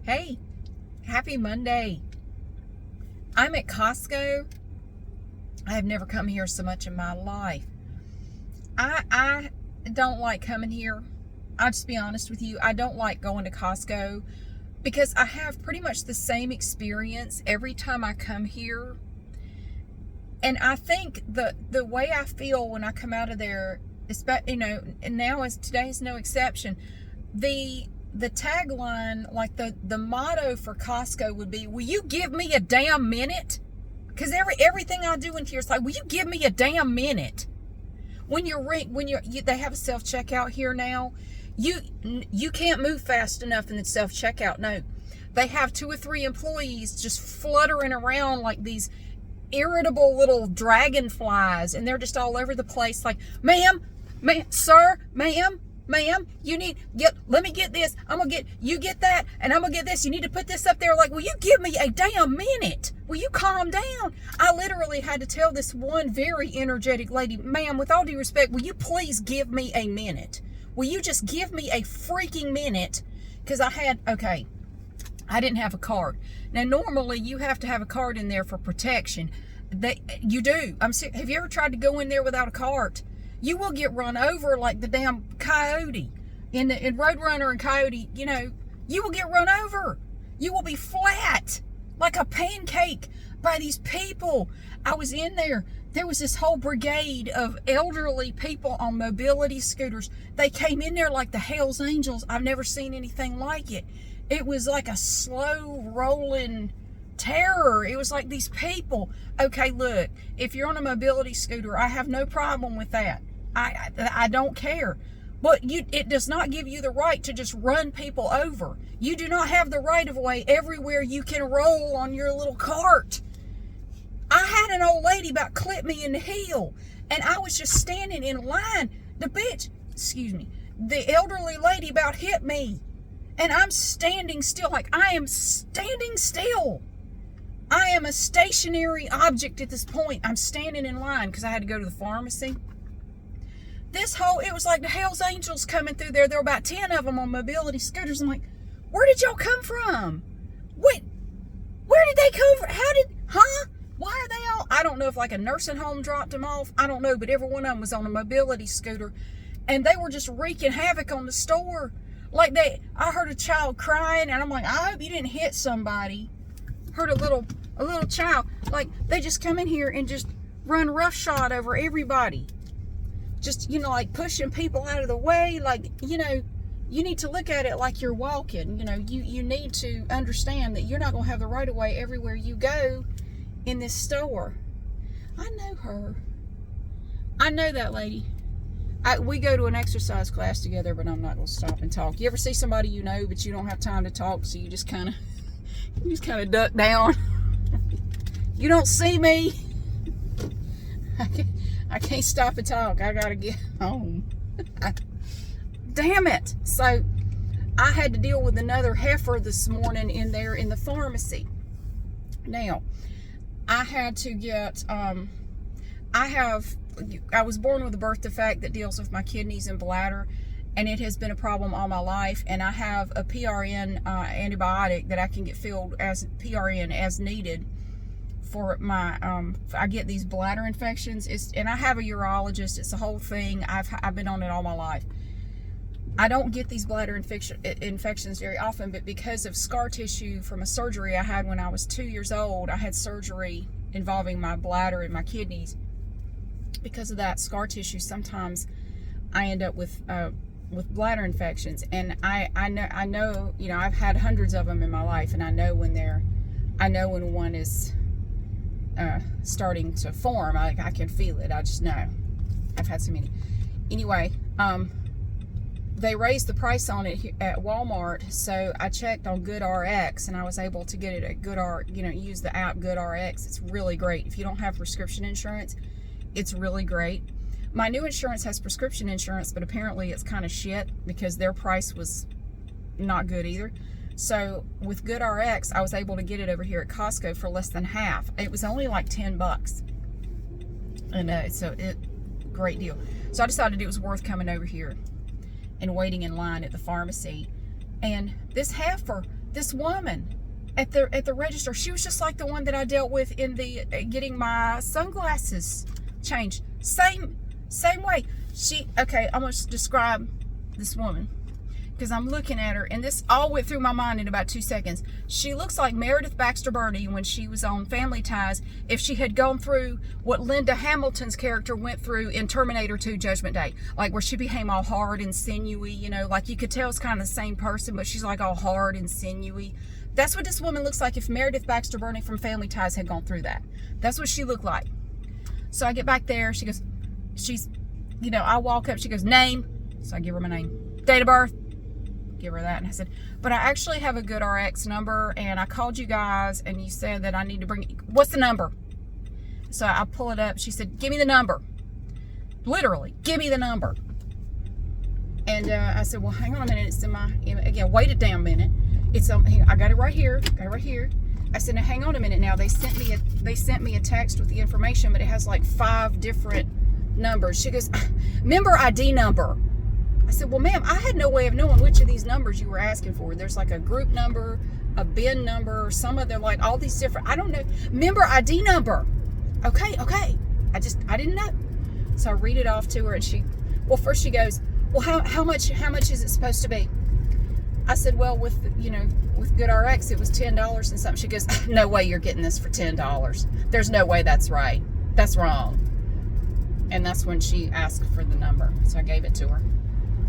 Hey, happy Monday. I'm at Costco. I have never come here so much in my life. I don't like coming here. I'll just be honest with you. I don't like going to Costco because I have pretty much the same experience every time I come here. And I think the way I feel when I come out of there, and now today is no exception. The tagline, like the motto for Costco would be, will you give me a damn minute? Because everything I do in here is like, will you give me a damn minute? They have a self-checkout here now. You can't move fast enough in the self-checkout. No, they have 2 or 3 employees just fluttering around like these irritable little dragonflies, and they're just all over the place like, ma'am, sir, ma'am, let me get this. You get that, and I'm gonna get this. You need to put this up there. Like, will you give me a damn minute? Will you calm down? I literally had to tell this one very energetic lady, ma'am, with all due respect, will you please give me a minute? Will you just give me a freaking minute? Because I didn't have a card. Now, normally you have to have a card in there for protection. You do. Have you ever tried to go in there without a cart? You will get run over like the damn coyote. In Roadrunner and Coyote, you will get run over. You will be flat like a pancake by these people. I was in there. There was this whole brigade of elderly people on mobility scooters. They came in there like the Hells Angels. I've never seen anything like it. It was like a slow rolling terror. It was like these people. Okay, look, if you're on a mobility scooter, I have no problem with that. I don't care. But it does not give you the right to just run people over. You do not have the right of way everywhere you can roll on your little cart. I had an old lady about clip me in the heel, and I was just standing in line. The elderly lady about hit me. And I'm standing still, like I am standing still. I am a stationary object at this point. I'm standing in line because I had to go to the pharmacy. It was like the Hells Angels coming through there. There were about 10 of them on mobility scooters. I'm like, where did y'all come from? Where did they come from? Why are they all? I don't know if like a nursing home dropped them off. I don't know, but every one of them was on a mobility scooter. And they were just wreaking havoc on the store. I heard a child crying, and I'm like, I hope you didn't hit somebody. Heard a little child. Like, they just come in here and just run roughshod over everybody. Just, like pushing people out of the way. Like, you need to look at it like you're walking. You need to understand that you're not going to have the right of way everywhere you go in this store. I know her. I know that lady. We go to an exercise class together, but I'm not going to stop and talk. You ever see somebody but you don't have time to talk, so you just kind of duck down? You don't see me. I can't stop and talk. I got to get home. Damn it. So I had to deal with another heifer this morning in the pharmacy. Now, I had to get, I was born with a birth defect that deals with my kidneys and bladder, and it has been a problem all my life. And I have a PRN antibiotic that I can get filled as PRN as needed for my. I get these bladder infections. And I have a urologist. It's a whole thing. I've been on it all my life. I don't get these bladder infections very often, but because of scar tissue from a surgery I had when I was 2 years old, I had surgery involving my bladder and my kidneys. Because of that scar tissue, sometimes I end up with bladder infections, and I know I've had hundreds of them in my life, and I know when one is starting to form. I can feel it. I just know. I've had so many. Anyway, they raised the price on it at Walmart, so I checked on GoodRx, and I was able to get it at use the app GoodRx. It's really great. If you don't have prescription insurance, it's really great. My new insurance has prescription insurance, but apparently it's kind of shit because their price was not good either. So with GoodRx, I was able to get it over here at Costco for less than half. It was only like $10. And great deal. So I decided it was worth coming over here and waiting in line at the pharmacy. And this heifer, this woman at the register, she was just like the one that I dealt with in the getting my sunglasses changed. Same way. Okay, I'm going to describe this woman, because I'm looking at her, and this all went through my mind in about 2 seconds. She looks like Meredith Baxter Birney when she was on Family Ties, if she had gone through what Linda Hamilton's character went through in Terminator 2 Judgment Day. Like, where she became all hard and sinewy, you know, like you could tell it's kind of the same person, but she's like all hard and sinewy. That's what this woman looks like if Meredith Baxter Birney from Family Ties had gone through that. That's what she looked like. So I get back there, she goes, you know, I walk up, she goes, name. So I give her my name. Date of birth. Give her that, and I said, but I actually have a GoodRx number, and I called you guys and you said that I need to bring, what's the number? So I pull it up. She said, give me the number. Literally, give me the number. And I said, well, hang on a minute, it's in my, again, wait a damn minute, it's I got it right here, I said, now hang on a minute. Now they sent me a text with the information, but it has like 5 different numbers. She goes, member ID number. I said, well, ma'am, I had no way of knowing which of these numbers you were asking for. There's like a group number, a bin number, some of them, like all these different, I don't know. Member ID number. Okay. I didn't know. So I read it off to her, and first she goes, well, how much is it supposed to be? I said, well, with GoodRx, it was $10 and something. She goes, no way you're getting this for $10. There's no way that's right. That's wrong. And that's when she asked for the number. So I gave it to her.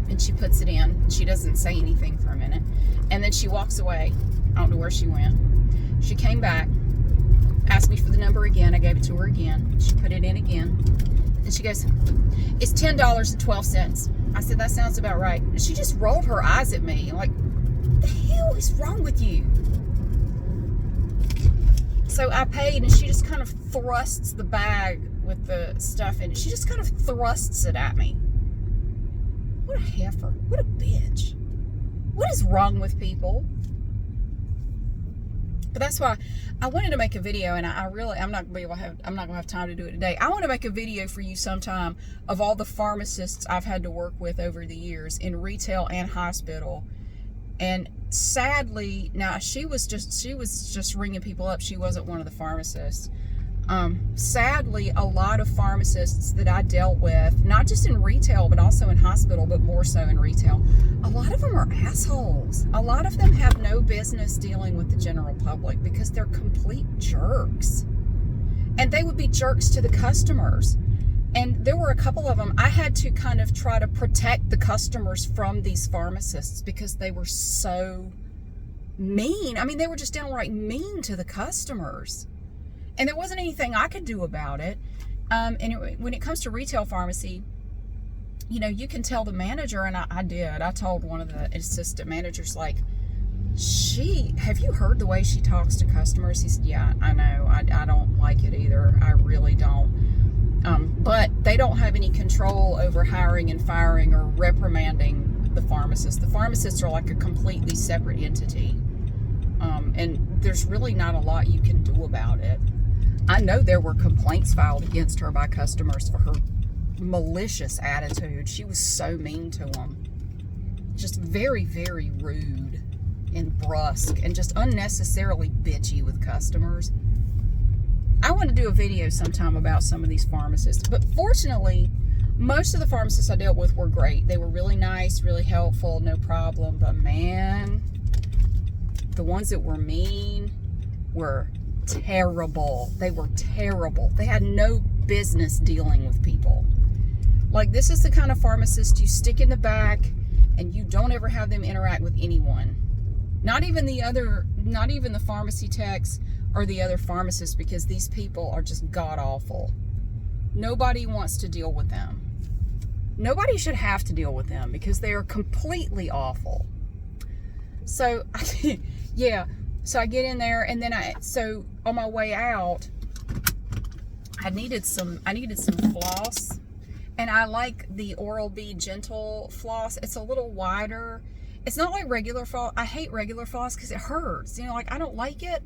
And she puts it in. She doesn't say anything for a minute. And then she walks away. I don't know where she went. She came back, asked me for the number again. I gave it to her again. She put it in again. And she goes, it's $10.12. I said, that sounds about right. And she just rolled her eyes at me. Like, what the hell is wrong with you? So I paid, and she just kind of thrusts the bag with the stuff in it. She just kind of thrusts it at me. What a heifer. What a bitch. What is wrong with people? But that's why I wanted to make a video, and I'm not gonna have time to do it today. I want to make a video for you sometime of all the pharmacists I've had to work with over the years in retail and hospital. And sadly, now she was just ringing people up. She wasn't one of the pharmacists. Sadly, a lot of pharmacists that I dealt with, not just in retail, but also in hospital, but more so in retail, a lot of them are assholes. A lot of them have no business dealing with the general public because they're complete jerks. And they would be jerks to the customers. And there were a couple of them, I had to kind of try to protect the customers from these pharmacists because they were so mean. I mean, they were just downright mean to the customers. And there wasn't anything I could do about it. When it comes to retail pharmacy, you know, you can tell the manager, and I did. I told one of the assistant managers, like, have you heard the way she talks to customers? He said, yeah, I know. I don't like it either. I really don't. But they don't have any control over hiring and firing or reprimanding the pharmacists. The pharmacists are like a completely separate entity. And there's really not a lot you can do about it. I know there were complaints filed against her by customers for her malicious attitude. She was so mean to them. Just very, very rude and brusque and just unnecessarily bitchy with customers. I want to do a video sometime about some of these pharmacists. But fortunately, most of the pharmacists I dealt with were great. They were really nice, really helpful, no problem. But man, the ones that were mean were terrible. They were terrible. They had no business dealing with people. Like, this is the kind of pharmacist you stick in the back and you don't ever have them interact with anyone. Not even the pharmacy techs or the other pharmacists, because these people are just god awful. Nobody wants to deal with them. Nobody should have to deal with them because they are completely awful. So, yeah. So I get in there, and then so on my way out, I needed some floss, and I like the Oral-B Gentle floss. It's a little wider. It's not like regular floss. I hate regular floss because it hurts. You know, like, I don't like it.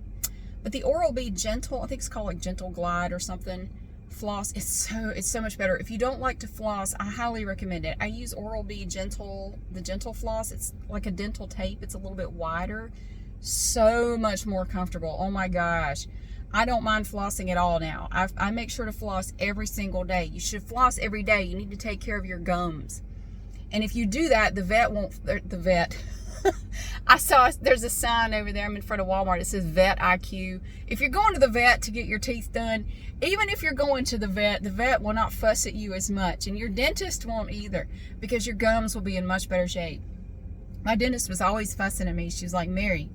But the Oral-B Gentle, I think it's called like Gentle Glide or something, floss, it's so much better. If you don't like to floss, I highly recommend it. I use Oral-B Gentle, the Gentle floss. It's like a dental tape. It's a little bit wider. So much more comfortable. Oh my gosh. I don't mind flossing at all now. I make sure to floss every single day. You should floss every day. You need to take care of your gums. And if you do that, the vet won't, the vet. I saw, there's a sign over there. I'm in front of Walmart. It says Vet IQ. If you're going to the vet to get your teeth done, even if you're going to the vet will not fuss at you as much. And your dentist won't either, because your gums will be in much better shape. My dentist was always fussing at me. She was like, Mary,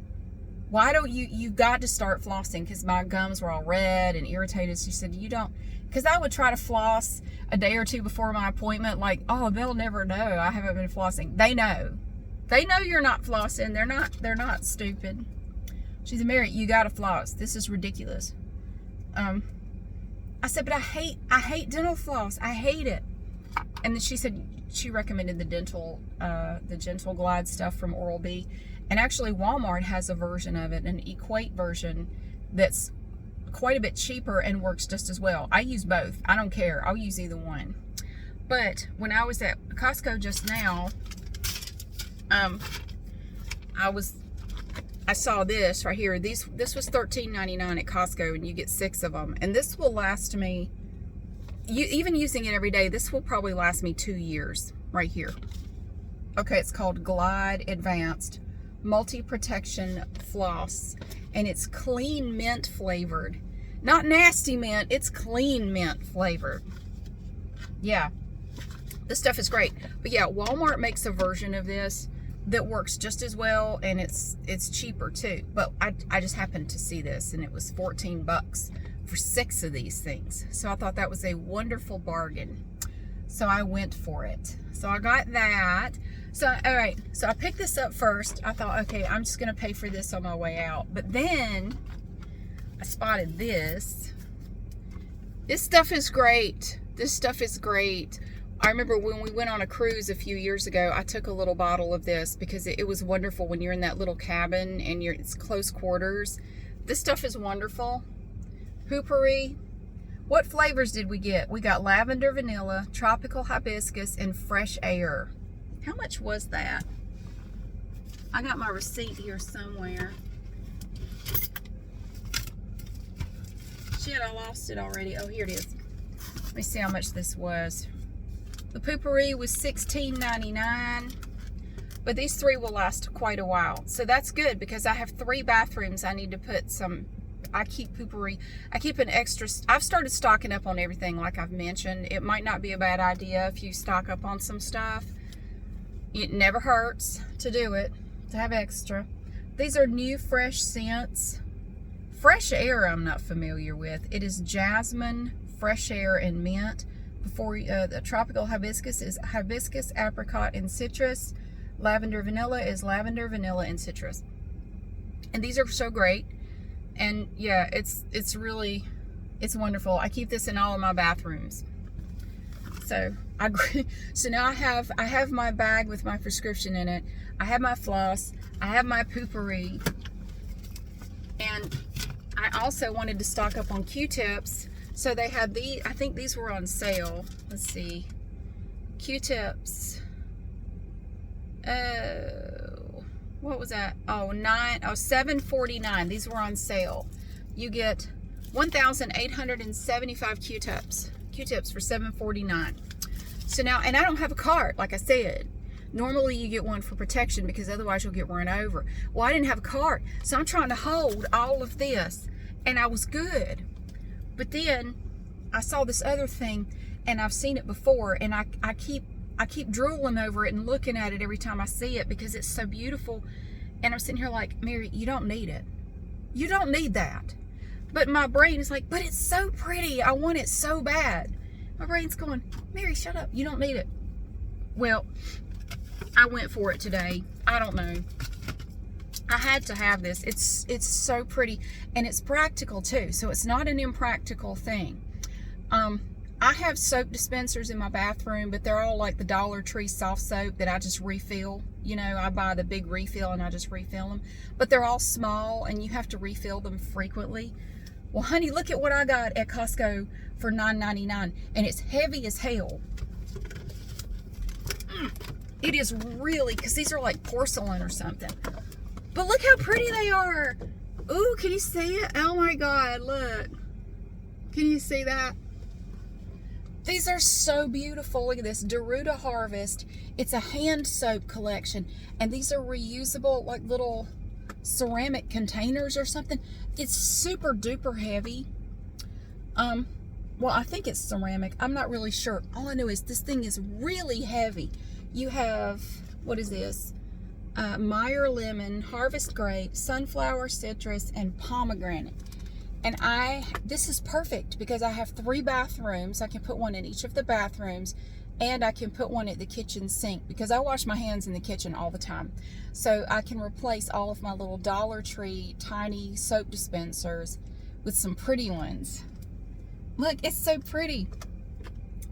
why don't you got to start flossing, because my gums were all red and irritated. She said, you don't, because I would try to floss a day or two before my appointment, like, oh, they'll never know I haven't been flossing. They know you're not flossing. They're not stupid. She said, Mary, you got to floss. This is ridiculous. I said, but I hate dental floss. I hate it. And then she said, she recommended the Gentle Glide stuff from Oral-B. And actually Walmart has a version of it, an Equate version, that's quite a bit cheaper and works just as well. I use both. I don't care. I'll use either one. But when I was at Costco just now, I saw this right here. This was $13.99 at Costco, and you get 6 of them. And this will last me, even using it every day, this will probably last me 2 years right here. Okay, it's called Glide Advanced Multi-Protection Floss, and it's clean mint flavored. Not nasty mint, it's clean mint flavored. Yeah, this stuff is great. But yeah, Walmart makes a version of this that works just as well, and it's cheaper too. But I just happened to see this, and it was 14 bucks for 6 of these things. So I thought that was a wonderful bargain. So I went for it. So I got that. So, all right, so I picked this up first. I thought, okay, I'm just gonna pay for this on my way out. But then I spotted this. This stuff is great. This stuff is great. I remember when we went on a cruise a few years ago, I took a little bottle of this because it was wonderful when you're in that little cabin and it's close quarters. This stuff is wonderful. Poopery. What flavors did we get? We got lavender, vanilla, tropical hibiscus, and fresh air. How much was that? I got my receipt here somewhere. Shit, I lost it already. Oh, here it is. Let me see how much this was. The Poopery was $16.99, but these 3 will last quite a while. So that's good, because I have 3 bathrooms. I need to put some, I keep Poopery. I keep an extra, I've started stocking up on everything like I've mentioned. It might not be a bad idea if you stock up on some stuff. It never hurts to do it, to have extra. These are new fresh scents. Fresh air I'm not familiar with. It is jasmine, fresh air, and mint. Before the tropical hibiscus is hibiscus, apricot, and citrus. Lavender vanilla is lavender, vanilla, and citrus. And these are so great. And yeah, it's really, it's wonderful. I keep this in all of my bathrooms. So so now I have my bag with my prescription in it. I have my floss. I have my Poopery. And I also wanted to stock up on Q-tips. So they had these, I think these were on sale. Let's see. Q-tips. Oh, what was that? Oh, $7.49. These were on sale. You get 1,875 Q-tips. Q-tips for $7.49. So now, and I don't have a cart, like I said. Normally you get one for protection because otherwise you'll get run over. Well, I didn't have a cart, so I'm trying to hold all of this, and I was good. But then I saw this other thing, and I've seen it before, and I keep drooling over it and looking at it every time I see it because it's so beautiful. And I'm sitting here like, Mary, you don't need it. You don't need that. But my brain is like, but it's so pretty. I want it so bad. My brain's going, Mary, shut up. You don't need it. Well, I went for it today. I don't know. I had to have this. It's so pretty, and it's practical too. So it's not an impractical thing. I have soap dispensers in my bathroom, but they're all like the Dollar Tree soft soap that I just refill. You know, I buy the big refill and I just refill them. But they're all small, and you have to refill them frequently. Well, honey, look at what I got at Costco for $9.99, and it's heavy as hell. It is really, because these are like porcelain or something. But look how pretty they are. Ooh, can you see it? Oh my God, look. Can you see that? These are so beautiful. Look at this, Deruta Harvest. It's a hand soap collection. And these are reusable, like little ceramic containers or something. It's super duper heavy. Well, I think it's ceramic. I'm not really sure. All I know is this thing is really heavy. You have, what is this? Meyer lemon, harvest grape, sunflower citrus, and pomegranate. And this is perfect because I have 3 bathrooms. I can put one in each of the bathrooms, and I can put one at the kitchen sink because I wash my hands in the kitchen all the time. So I can replace all of my little Dollar Tree tiny soap dispensers with some pretty ones. Look, it's so pretty.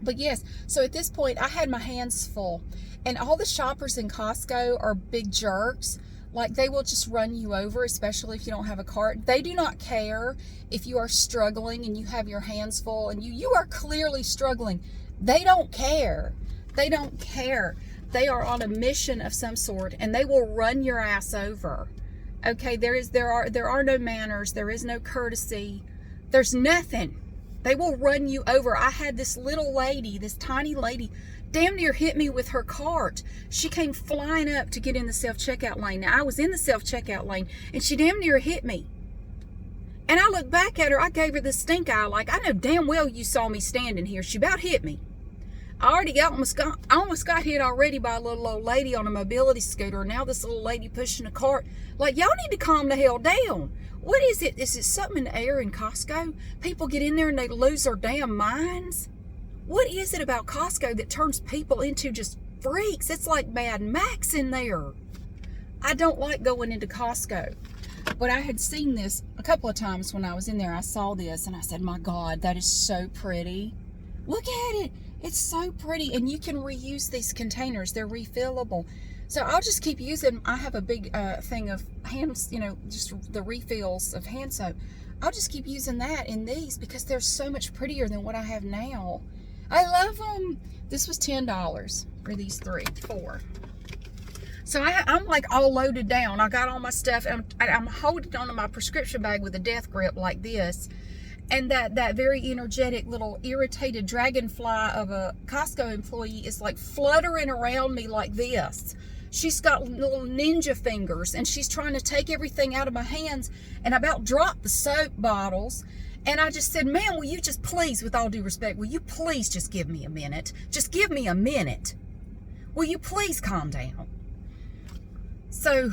But yes, so at this point, I had my hands full. And all the shoppers in Costco are big jerks. Like, they will just run you over, especially if you don't have a cart. They do not care if you are struggling and you have your hands full and you are clearly struggling. They don't care. They don't care. They are on a mission of some sort, and they will run your ass over. Okay, there are no manners. There is no courtesy. There's nothing. They will run you over. I had this little lady, this tiny lady, damn near hit me with her cart. She came flying up to get in the self-checkout lane. Now, I was in the self-checkout lane, and she damn near hit me. And I looked back at her. I gave her the stink eye, like, I know damn well you saw me standing here. She about hit me. I almost got hit already by a little old lady on a mobility scooter. Now this little lady pushing a cart. Like, y'all need to calm the hell down. What is it? Is it something in the air in Costco? People get in there and they lose their damn minds? What is it about Costco that turns people into just freaks? It's like Mad Max in there. I don't like going into Costco. But I had seen this a couple of times when I was in there. I saw this and I said, my God, that is so pretty. Look at it. It's so pretty. And you can reuse these containers. They're refillable. So I'll just keep using. I have a big thing of hands, just the refills of hand soap. I'll just keep using that in these because they're so much prettier than what I have now. I love them. This was $10 for these 4. So I'm like all loaded down. I got all my stuff. I'm holding onto my prescription bag with a death grip like this. And that very energetic little irritated dragonfly of a Costco employee is like fluttering around me like this. She's got little ninja fingers and she's trying to take everything out of my hands, and I about dropped the soap bottles. And I just said, ma'am, will you just please, with all due respect, will you please just give me a minute? Just give me a minute. Will you please calm down? So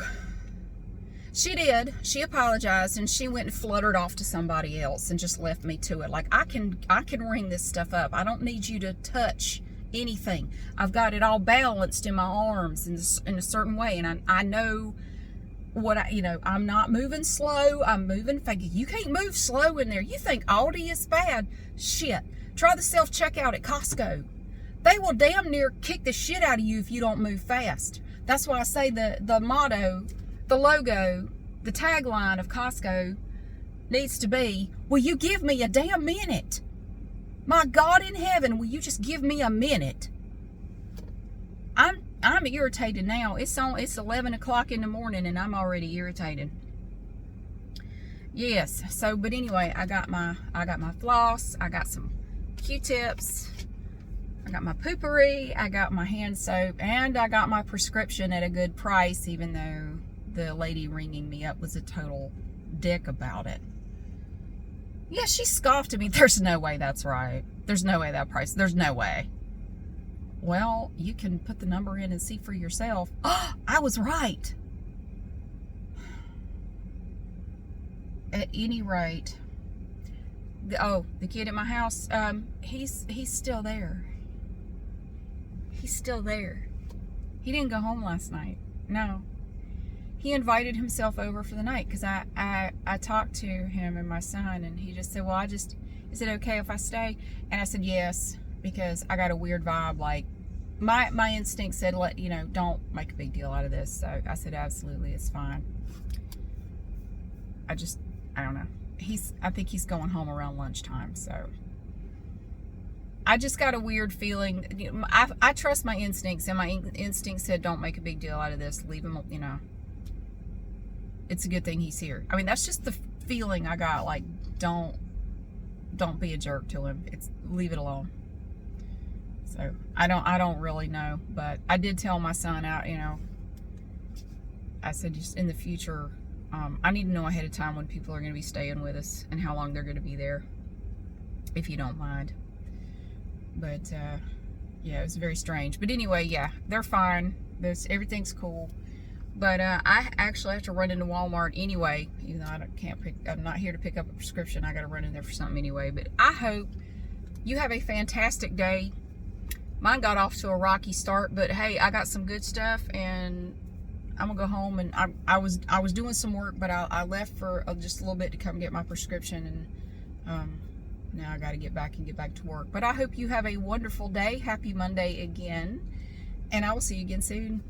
she did. She apologized and she went and fluttered off to somebody else and just left me to it. Like, I can ring this stuff up. I don't need you to touch anything. I've got it all balanced in my arms in a certain way, and I know what I'm not moving slow. I'm moving fast. You can't move slow in there. You think Aldi is bad? Shit. Try the self-checkout at Costco. They will damn near kick the shit out of you if you don't move fast. That's why I say the motto, the logo, the tagline of Costco needs to be, will you give me a damn minute? My God in heaven, will you just give me a minute? I'm irritated now. It's 11 o'clock in the morning and I'm already irritated. Yes. So, but anyway, I got my floss. I got some Q-tips. I got my poopery. I got my hand soap, and I got my prescription at a good price, even though the lady ringing me up was a total dick about it. Yeah, she scoffed at me. There's no way that's right. There's no way that price. There's no way. Well, you can put the number in and see for yourself. Oh, I was right. At any rate, the kid at my house, he's still there. He's still there. He didn't go home last night. No. He invited himself over for the night because I talked to him and my son, and he just said, well, is it okay if I stay? And I said, yes, because I got a weird vibe. Like, my instinct said, don't make a big deal out of this. So I said, absolutely, it's fine. I don't know. I think he's going home around lunchtime, so I just got a weird feeling. I trust my instincts, and my instinct said, don't make a big deal out of this. Leave him, it's a good thing he's here. I mean, that's just the feeling I got. Like, don't be a jerk to him. Leave it alone. So I don't really know, but I did tell my son out, I said, just in the future, I need to know ahead of time when people are going to be staying with us and how long they're going to be there, if you don't mind. But yeah, it was very strange. But anyway, yeah, they're fine. Everything's cool. But I actually have to run into Walmart anyway, even though I'm not here to pick up a prescription. I got to run in there for something anyway. But I hope you have a fantastic day. Mine got off to a rocky start, but hey, I got some good stuff, and I'm gonna go home. And I was doing some work, but I left for just a little bit to come get my prescription, and now I got to get back to work. But I hope you have a wonderful day. Happy Monday again, and I will see you again soon.